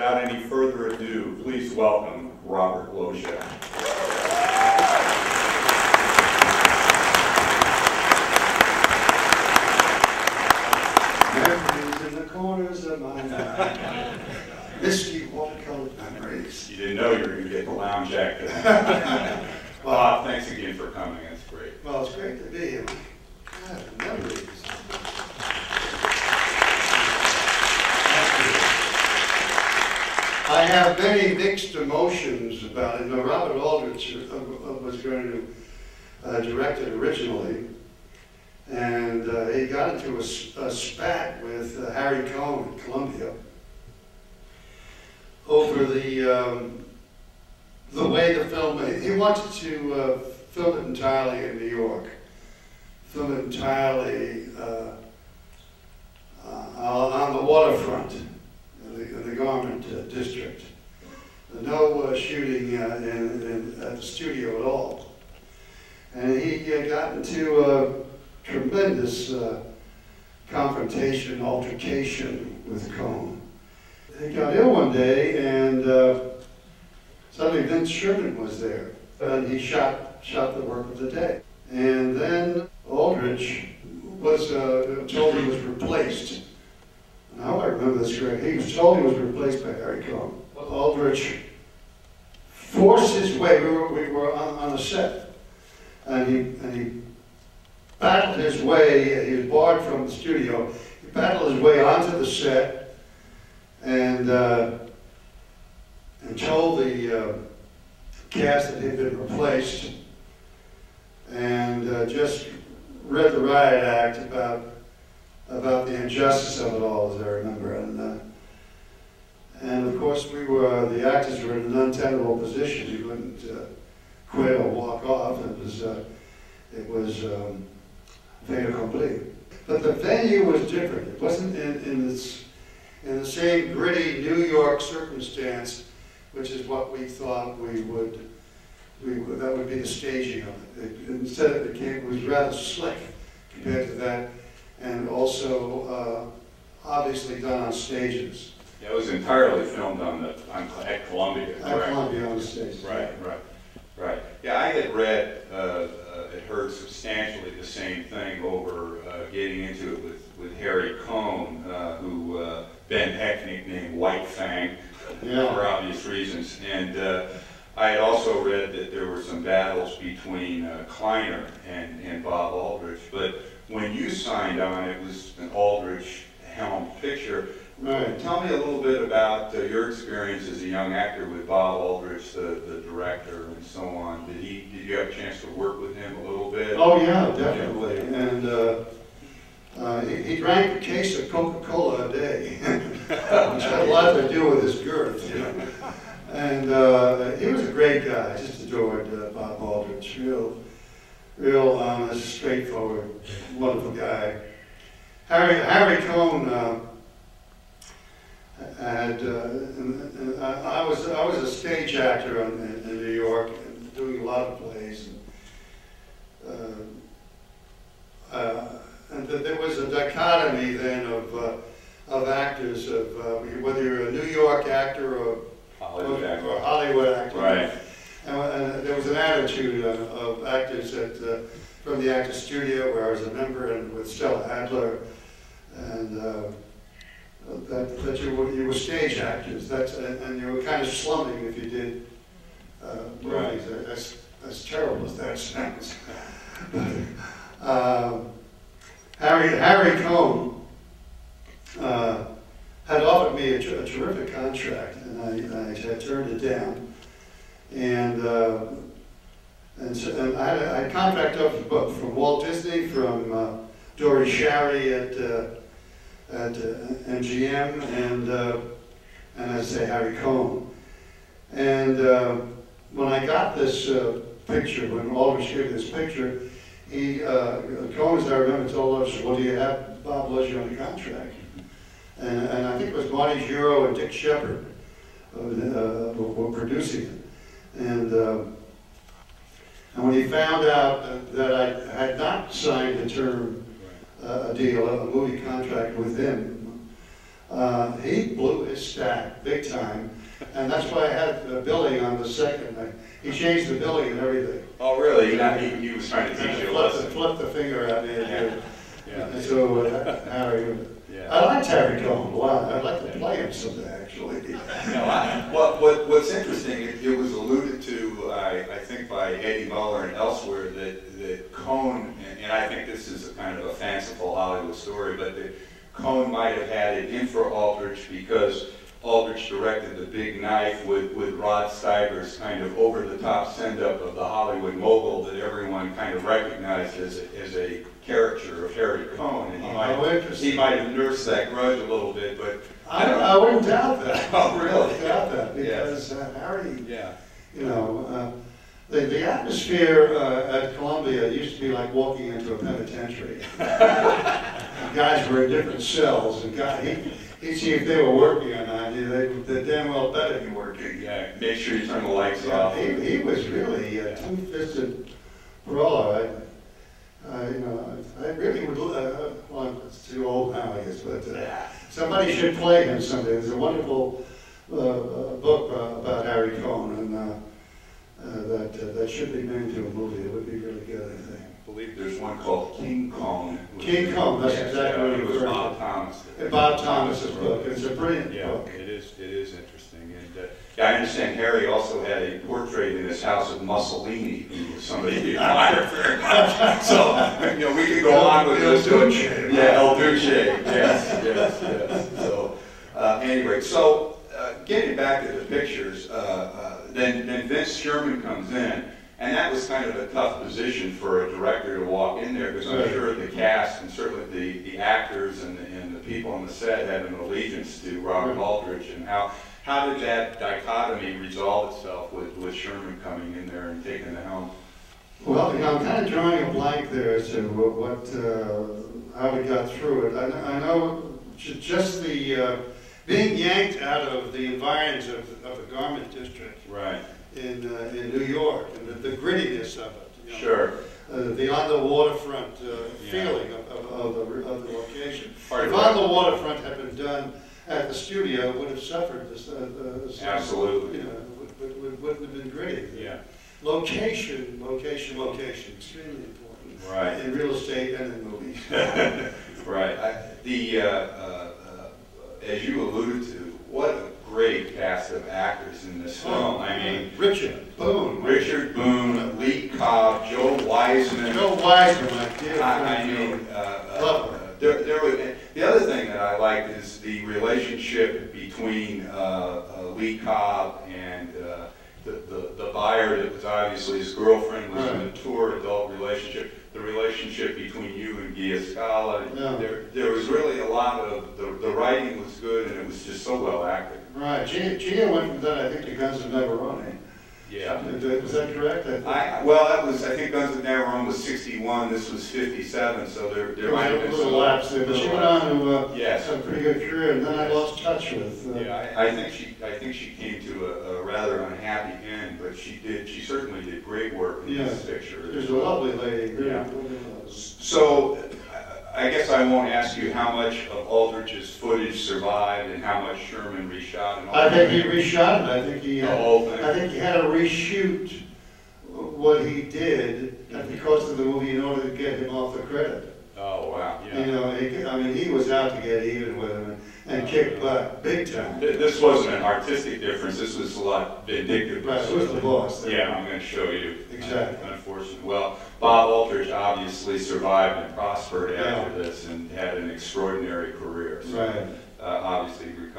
without any further ado, please welcome Robert Loggia. Memories in the corners of my mind. Misty watercolored memories. You didn't know you were going to get the lounge act today. Bob, thanks again for coming. That's great. Well, it's great to be here. God, memories. I have many mixed emotions about it. Now, Robert Aldrich was going to direct it originally, and he got into a spat with Harry Cohn at Columbia over the way the film. He wanted to film it entirely in New York, film it entirely on the waterfront. In the Garment District. No shooting at the studio at all. And he got into a tremendous confrontation, altercation with Cohn. He got ill one day, and suddenly Vince Sherman was there. And he shot the work of the day. And then Aldrich was told he was replaced. Now I remember this correctly. He was told he was replaced by Harry Cohn. Aldrich forced his way. We were on the set, and he battled his way. He was barred from the studio. He battled his way onto the set, and told the cast that he had been replaced, and just read the riot act about the injustice of it all, as I remember. And of course, the actors were in an untenable position. You couldn't quit or walk off. It was fait accompli. But the venue was different. It wasn't in the same gritty New York circumstance, which is what we thought that would be the staging of it. Instead, it was rather slick compared to that. And also obviously done on stages. Yeah, it was entirely filmed at Columbia. At Columbia on the stage. Right. Yeah, I had read, had heard substantially the same thing over getting into it with Harry Cohn, who Ben Heck nicknamed White Fang, for obvious reasons. And I had also read that there were some battles between Kleiner and Bob Aldrich, but when you signed on, it was an Aldrich helmed picture. Right. Tell me a little bit about your experience as a young actor with Bob Aldrich, the director, and so on. Did you have a chance to work with him a little bit? Oh yeah, definitely. And he drank a case of Coca-Cola a day, which had a lot to do with his girth, you know. And he was a great guy. I just adored Bob Aldrich. Real honest, straightforward, wonderful guy. Harry Cohn had. I was a stage actor in New York, and doing a lot of plays. And there was a dichotomy then of actors, whether you're a New York actor or Hollywood actor. Right. And there was an attitude of actors from the Actors Studio, where I was a member, and with Stella Adler, and that you were stage actors. And you were kind of slumming if you did movies. Right. As terrible as that sounds. Harry Cohn had offered me a terrific contract, and I turned it down. And I had a contract up from Walt Disney, from Dory Sharry at MGM, and I say Harry Cohn. And when I got this picture, when Aldrich gave this picture, Cohn, as I remember, told us, "Well, do you have Bob Loggia on the contract?" And I think it was Marty Giro and Dick Shepard were producing it. And when he found out that I had not signed a deal, a movie contract with him, He blew his stack big time, and that's why I had the billing on the second. He changed the billing and everything. Oh, really? He was trying to teach you a lesson. Flipped the finger at me. Yeah. So, Harry, Yeah. I liked Harry Cohn a lot. I'd like to play him someday, actually. What's interesting, it was alluded to, I think, by Eddie Muller and elsewhere, that Cohn, and I think this is a kind of a fanciful Hollywood story, but that Cohn might have had it in for Aldrich because Aldrich directed The Big Knife with Rod Steiger's kind of over-the-top send-up of the Hollywood mogul that everyone kind of recognized as a caricature of Harry Cohn, and he might have nursed that grudge a little bit, but I wouldn't doubt that. Oh, really? I wouldn't doubt that because Harry, you know, the atmosphere at Columbia used to be like walking into a penitentiary. Guys were in different cells, and he'd see if they were working or not. They damn well better be working. Yeah, make sure you turn the lights off. He was really a two-fisted brawler. I really would, well, it's too old now, I guess, but somebody should play him someday. There's a wonderful book about Harry Cohn, and that should be made into a movie. It would be really good, I think. I believe there's one called King Cohn. King Cohn, that's exactly what it was. Bob Thomas. Bob Thomas's book. It's a brilliant book. It is interesting. And I understand Harry also had a portrait in his house of Mussolini, who was somebody he admired very much. So, we could go on with this. Aldrich. Yeah, Aldrich. Yes. So, anyway, so getting back to the pictures, then Vince Sherman comes in. And that was kind of a tough position for a director to walk in there, because I'm sure the cast and certainly the actors and the people on the set had an allegiance to Robert Aldrich. And how did that dichotomy resolve itself with Sherman coming in there and taking the helm? Well, I'm kind of drawing a blank there as to how we got through it. I know just the being yanked out of the environs of the garment district. Right. In New York, and the grittiness of it. Sure. The on the waterfront feeling of the location. If On the waterfront had been done at the studio, it would have suffered this. Absolutely. Wouldn't have been gritty. Yeah. Location, extremely important. Right. In real estate and in movies. Right. As you alluded to, what a great cast of actors in this film. I mean, Richard Boone, Lee Cobb, Joe Wiseman. My dear I mean, the other thing that I liked is the relationship between Lee Cobb and the buyer that was obviously his girlfriend, was a mature adult relationship. The relationship between you and Gia Scala. There was really a lot of, the writing was good, and it was just so well acted. Right. Gia went from that, I think, to Guns of Navarone. Yeah. Was that correct? I think Guns of Navarone was 61, this was 57, so there might have been some lapse there. But she went on to have a pretty good career, and then I lost touch with. I think she came to a rather unhappy end, but she certainly did great work in this picture. She was a lovely lady. So, I guess I won't ask you how much of Aldrich's footage survived and how much Sherman reshot. And all I think he reshot it. I think he had to reshoot what he did at the cost of the movie in order to get him off the credit. Oh wow! Yeah. He was out to get even with him and kick butt big time. This wasn't an artistic difference. This was a lot vindictive. Right. Who's the boss? Yeah, I'm going to show you. Exactly. Unfortunately, well, Bob Aldrich obviously survived and prospered after this and had an extraordinary career. So, right. Obviously recovered.